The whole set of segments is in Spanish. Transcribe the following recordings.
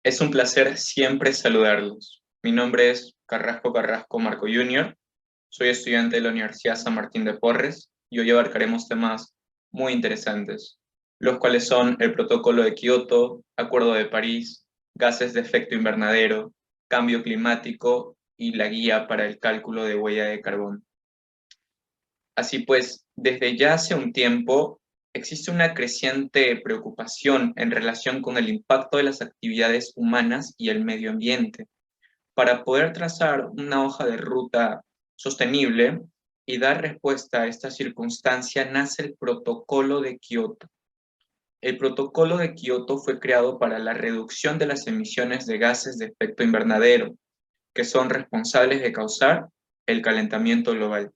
Es un placer siempre saludarlos. Mi nombre es Carrasco Carrasco Marco Jr. Soy estudiante de la Universidad San Martín de Porres y hoy abarcaremos temas muy interesantes, los cuales son el Protocolo de Kioto, Acuerdo de París, gases de efecto invernadero, cambio climático y la guía para el cálculo de huella de carbono. Así pues, desde ya hace un tiempo existe una creciente preocupación en relación con el impacto de las actividades humanas y el medio ambiente. Para poder trazar una hoja de ruta sostenible y dar respuesta a esta circunstancia, nace el Protocolo de Kioto. El Protocolo de Kioto fue creado para la reducción de las emisiones de gases de efecto invernadero, que son responsables de causar el calentamiento global.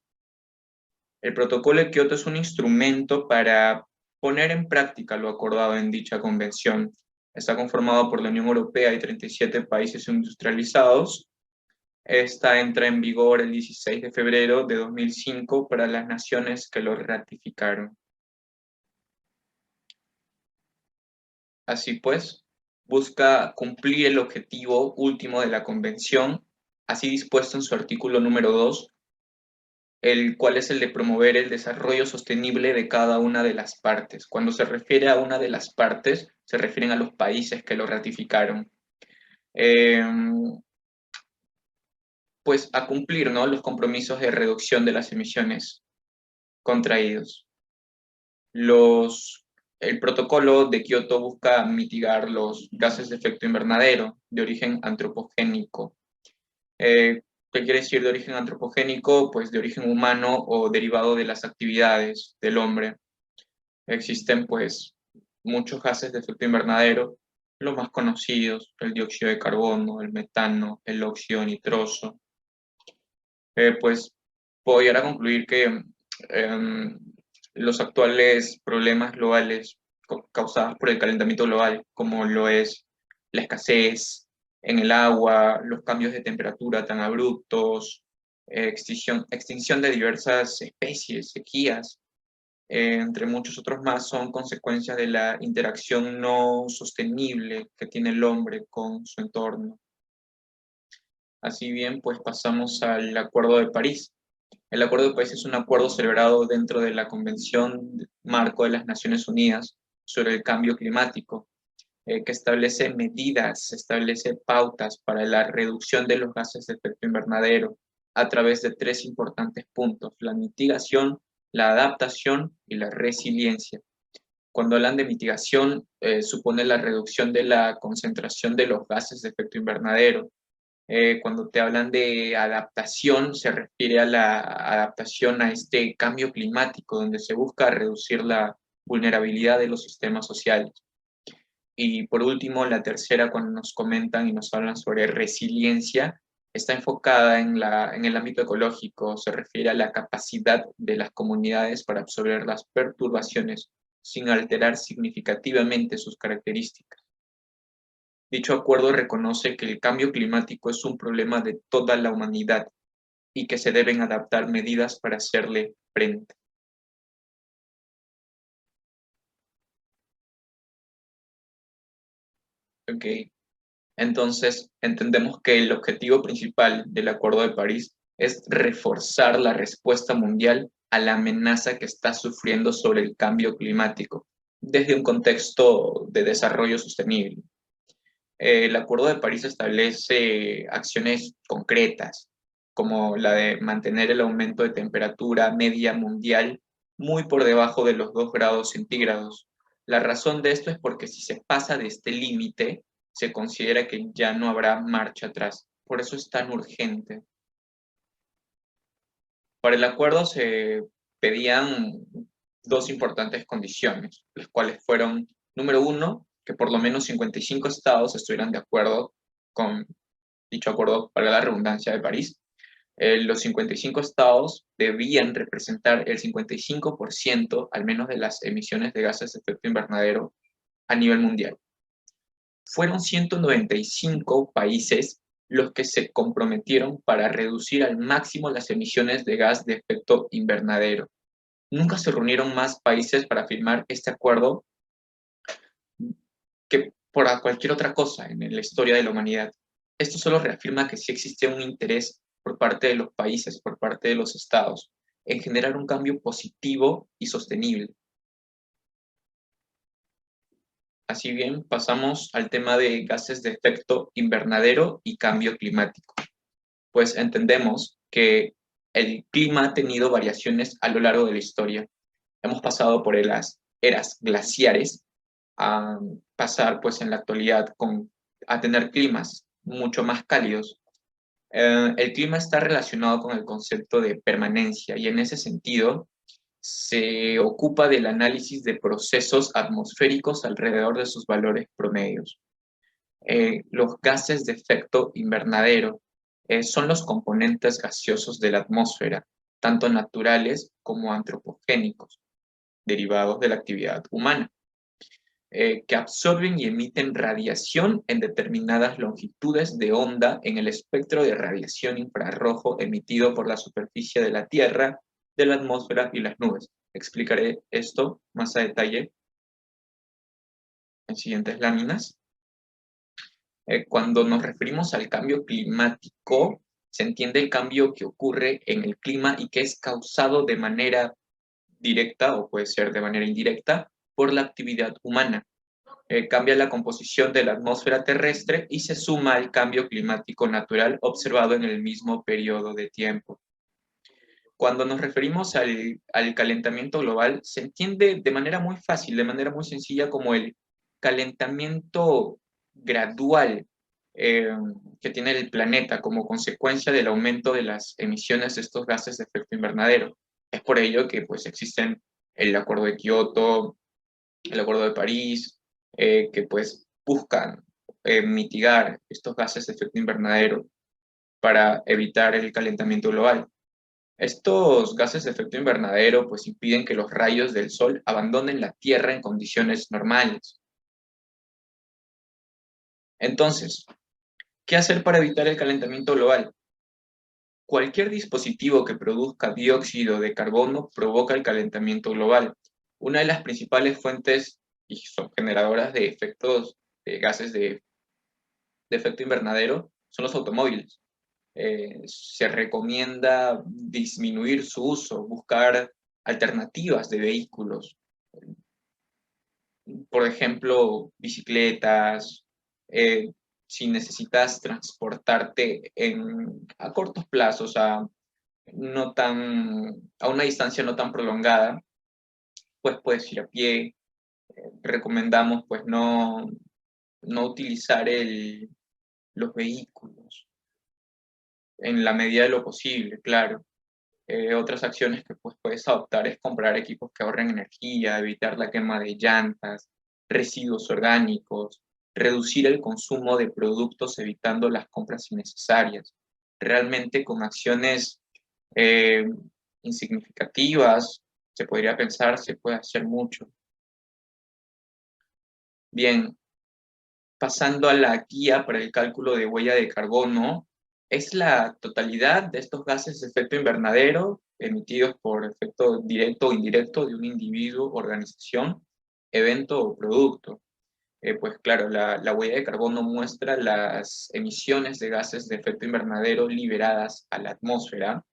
El Protocolo de Kioto es un instrumento para poner en práctica lo acordado en dicha convención. Está conformado por la Unión Europea y 37 países industrializados. Esta entra en vigor el 16 de febrero de 2005 para las naciones que lo ratificaron. Así pues, busca cumplir el objetivo último de la convención, así dispuesto en su artículo número 2, el cual es el de promover el desarrollo sostenible de cada una de las partes. Cuando se refiere a una de las partes, se refieren a los países que lo ratificaron. Eh, pues a cumplir, ¿no?, los compromisos de reducción de las emisiones contraídos. El protocolo de Kioto busca mitigar los gases de efecto invernadero de origen antropogénico. ¿Qué quiere decir de origen antropogénico? Pues de origen humano o derivado de las actividades del hombre. Existen pues muchos gases de efecto invernadero, los más conocidos, el dióxido de carbono, el metano, el óxido nitroso. Pues puedo llegar a concluir que los actuales problemas globales causados por el calentamiento global, como lo es la escasez en el agua, los cambios de temperatura tan abruptos, extinción de diversas especies, sequías, entre muchos otros más, son consecuencias de la interacción no sostenible que tiene el hombre con su entorno. Así bien, pues pasamos al Acuerdo de París. El Acuerdo de París es un acuerdo celebrado dentro de la Convención Marco de las Naciones Unidas sobre el Cambio Climático, que establece medidas, establece pautas para la reducción de los gases de efecto invernadero a través de tres importantes puntos: la mitigación, la adaptación y la resiliencia. Cuando hablan de mitigación, supone la reducción de la concentración de los gases de efecto invernadero. Cuando te hablan de adaptación, se refiere a la adaptación a este cambio climático, donde se busca reducir la vulnerabilidad de los sistemas sociales. Y por último, la tercera, cuando nos comentan y nos hablan sobre resiliencia, está enfocada en el ámbito ecológico, se refiere a la capacidad de las comunidades para absorber las perturbaciones sin alterar significativamente sus características. Dicho acuerdo reconoce que el cambio climático es un problema de toda la humanidad y que se deben adaptar medidas para hacerle frente. Okay. Entonces, entendemos que el objetivo principal del Acuerdo de París es reforzar la respuesta mundial a la amenaza que está sufriendo sobre el cambio climático desde un contexto de desarrollo sostenible. El Acuerdo de París establece acciones concretas, como la de mantener el aumento de temperatura media mundial muy por debajo de los 2 grados centígrados. La razón de esto es porque si se pasa de este límite, se considera que ya no habrá marcha atrás. Por eso es tan urgente. Para el acuerdo se pedían dos importantes condiciones, las cuales fueron: número uno, que por lo menos 55 estados estuvieran de acuerdo con dicho acuerdo, para la redundancia, de París. Los 55 estados debían representar el 55% al menos de las emisiones de gases de efecto invernadero a nivel mundial. Fueron 195 países los que se comprometieron para reducir al máximo las emisiones de gas de efecto invernadero. Nunca se reunieron más países para firmar este acuerdo que por cualquier otra cosa en la historia de la humanidad. Esto solo reafirma que sí existe un interés por parte de los países, por parte de los estados, en generar un cambio positivo y sostenible. Así bien, pasamos al tema de gases de efecto invernadero y cambio climático. Pues entendemos que el clima ha tenido variaciones a lo largo de la historia. Hemos pasado por las eras glaciares a pasar pues en la actualidad a tener climas mucho más cálidos. El clima está relacionado con el concepto de permanencia y en ese sentido se ocupa del análisis de procesos atmosféricos alrededor de sus valores promedios. Los gases de efecto invernadero son los componentes gaseosos de la atmósfera, tanto naturales como antropogénicos, derivados de la actividad humana, que absorben y emiten radiación en determinadas longitudes de onda en el espectro de radiación infrarrojo emitido por la superficie de la Tierra, de la atmósfera y las nubes. Explicaré esto más a detalle en siguientes láminas. Cuando nos referimos al cambio climático, se entiende el cambio que ocurre en el clima y que es causado de manera directa o puede ser de manera indirecta por la actividad humana. Cambia la composición de la atmósfera terrestre y se suma al cambio climático natural observado en el mismo periodo de tiempo. Cuando nos referimos al calentamiento global, se entiende de manera muy fácil, de manera muy sencilla, como el calentamiento gradual eh, que tiene el planeta como consecuencia del aumento de las emisiones de estos gases de efecto invernadero. Es por ello que pues, existen el Acuerdo de Kioto, el Acuerdo de París, que pues buscan mitigar estos gases de efecto invernadero para evitar el calentamiento global. Estos gases de efecto invernadero pues impiden que los rayos del sol abandonen la Tierra en condiciones normales. Entonces, ¿qué hacer para evitar el calentamiento global? Cualquier dispositivo que produzca dióxido de carbono provoca el calentamiento global. Una de las principales fuentes y son generadoras de efectos de gases de efecto invernadero son los automóviles. Se recomienda disminuir su uso, buscar alternativas de vehículos, por ejemplo, bicicletas, si necesitas transportarte a cortos plazos, no a una distancia no tan prolongada, pues puedes ir a pie. Recomendamos pues no utilizar los vehículos en la medida de lo posible, claro. Otras acciones que pues, puedes adoptar es comprar equipos que ahorren energía, evitar la quema de llantas, residuos orgánicos, reducir el consumo de productos evitando las compras innecesarias. Realmente con acciones eh, insignificativas, se podría pensar, se puede hacer mucho. Bien, pasando a la guía para el cálculo de huella de carbono, es la totalidad de estos gases de efecto invernadero emitidos por efecto directo o indirecto de un individuo, organización, evento o producto. Pues claro, la huella de carbono muestra las emisiones de gases de efecto invernadero liberadas a la atmósfera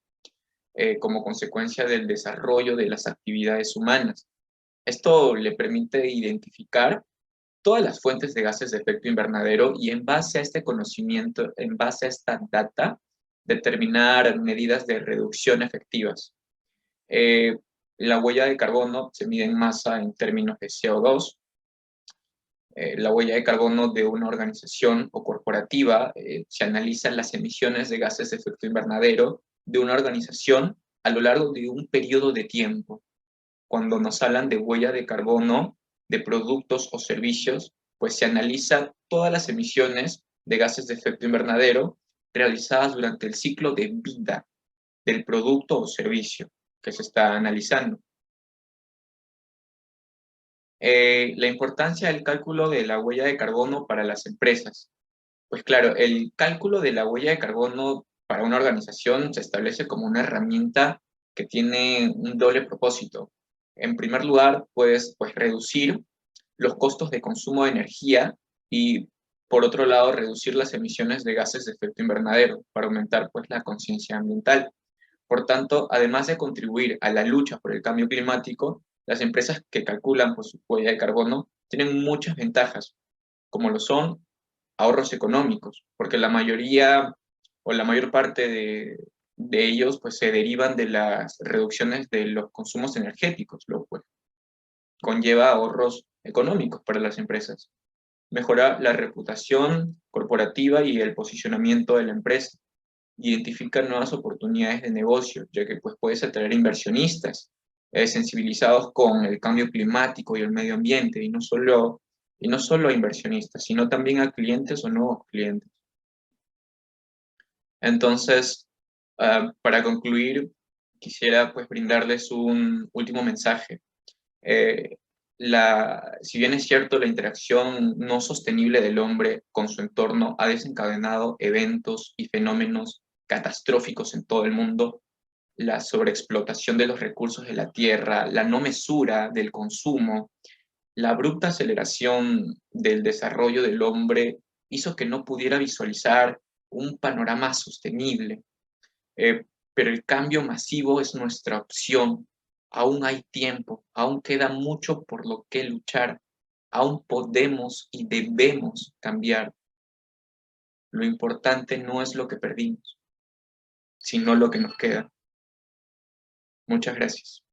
como consecuencia del desarrollo de las actividades humanas. Esto le permite identificar todas las fuentes de gases de efecto invernadero y en base a este conocimiento, en base a esta data, determinar medidas de reducción efectivas. Eh, la huella de carbono se mide en masa en términos de CO2. La huella de carbono de una organización o corporativa se analizan las emisiones de gases de efecto invernadero de una organización a lo largo de un periodo de tiempo. Cuando nos hablan de huella de carbono de productos o servicios, pues se analiza todas las emisiones de gases de efecto invernadero realizadas durante el ciclo de vida del producto o servicio que se está analizando. La importancia del cálculo de la huella de carbono para las empresas. Pues claro, el cálculo de la huella de carbono para una organización se establece como una herramienta que tiene un doble propósito. En primer lugar, puedes reducir los costos de consumo de energía y por otro lado reducir las emisiones de gases de efecto invernadero para aumentar pues la conciencia ambiental. Por tanto, además de contribuir a la lucha por el cambio climático, las empresas que calculan pues, su huella de carbono tienen muchas ventajas, como lo son ahorros económicos, porque la mayoría o la mayor parte de ellos pues, se derivan de las reducciones de los consumos energéticos, lo cual conlleva ahorros económicos para las empresas. Mejora la reputación corporativa y el posicionamiento de la empresa. Identifica nuevas oportunidades de negocio, ya que pues, puedes atraer inversionistas sensibilizados con el cambio climático y el medio ambiente, y no solo a inversionistas, sino también a clientes o nuevos clientes. Entonces, para concluir, quisiera pues brindarles un último mensaje. Eh, si bien es cierto, la interacción no sostenible del hombre con su entorno ha desencadenado eventos y fenómenos catastróficos en todo el mundo, la sobreexplotación de los recursos de la tierra, la no mesura del consumo, la abrupta aceleración del desarrollo del hombre hizo que no pudiera visualizar un panorama sostenible. Pero el cambio masivo es nuestra opción. Aún hay tiempo, aún queda mucho por lo que luchar, aún podemos y debemos cambiar. Lo importante no es lo que perdimos, sino lo que nos queda. Muchas gracias.